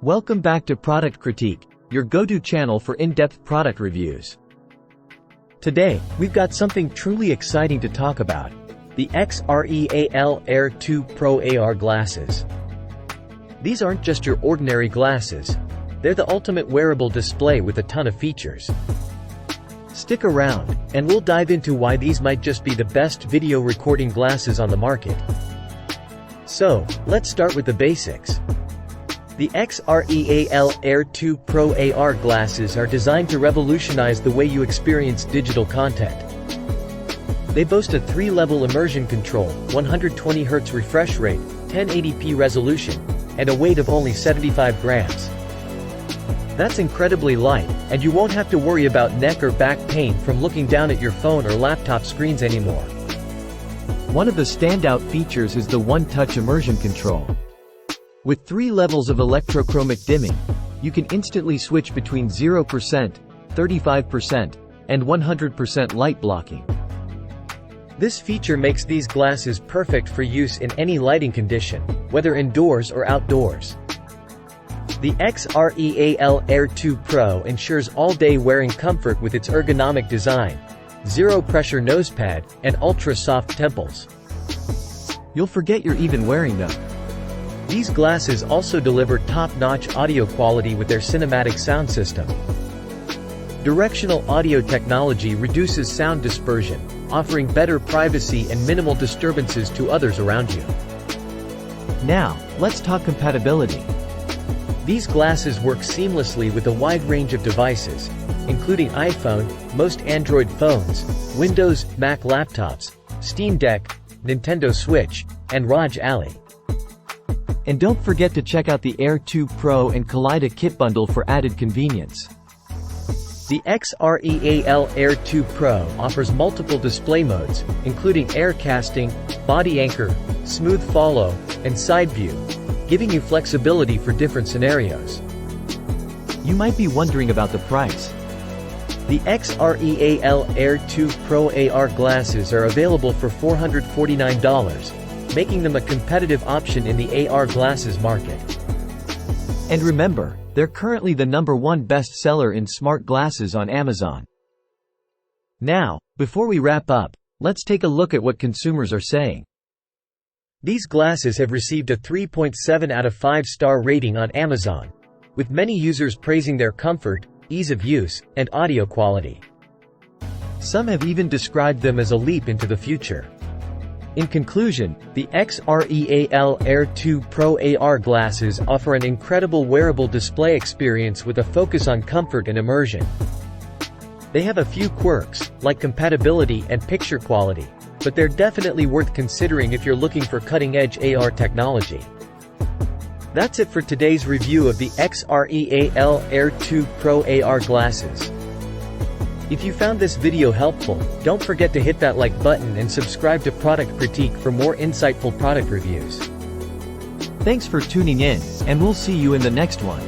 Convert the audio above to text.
Welcome back to Product Critique, your go-to channel for in-depth product reviews. Today, we've got something truly exciting to talk about: the XREAL Air 2 Pro AR glasses. These aren't just your ordinary glasses. They're the ultimate wearable display with a ton of features. Stick around, and we'll dive into why these might just be the best video recording glasses on the market. So, let's start with the basics. The XREAL Air 2 Pro AR glasses are designed to revolutionize the way you experience digital content. They boast a 3-level immersion control, 120Hz refresh rate, 1080p resolution, and a weight of only 75 grams. That's incredibly light, and you won't have to worry about neck or back pain from looking down at your phone or laptop screens anymore. One of the standout features is the OneTouch immersion control. With 3 levels of electrochromic dimming, you can instantly switch between 0%, 35%, and 100% light blocking. This feature makes these glasses perfect for use in any lighting condition, whether indoors or outdoors. The XREAL Air 2 Pro ensures all-day wearing comfort with its ergonomic design, zero-pressure nosepad, and ultra-soft temples. You'll forget you're even wearing them. These glasses also deliver top-notch audio quality with their cinematic sound system. Directional audio technology reduces sound dispersion, offering better privacy and minimal disturbances to others around you. Now, let's talk compatibility. These glasses work seamlessly with a wide range of devices, including iPhone, most Android phones, Windows, Mac laptops, Steam Deck, Nintendo Switch, and ROG Ally. And don't forget to check out the Air 2 Pro and Kaleido kit bundle for added convenience. The XREAL Air 2 Pro offers multiple display modes, including air casting, body anchor, smooth follow, and side view, giving you flexibility for different scenarios. You might be wondering about the price. The XREAL Air 2 Pro AR glasses are available for $449. Making them a competitive option in the AR glasses market. And remember, they're currently the #1 bestseller in smart glasses on Amazon. Now, before we wrap up, let's take a look at what consumers are saying. These glasses have received a 3.7 out of 5-star rating on Amazon, with many users praising their comfort, ease of use, and audio quality. Some have even described them as a leap into the future. In conclusion, the XREAL Air 2 Pro AR glasses offer an incredible wearable display experience with a focus on comfort and immersion. They have a few quirks, like compatibility and picture quality, but they're definitely worth considering if you're looking for cutting-edge AR technology. That's it for today's review of the XREAL Air 2 Pro AR glasses. If you found this video helpful, don't forget to hit that like button and subscribe to Product Critique for more insightful product reviews. Thanks for tuning in, and we'll see you in the next one.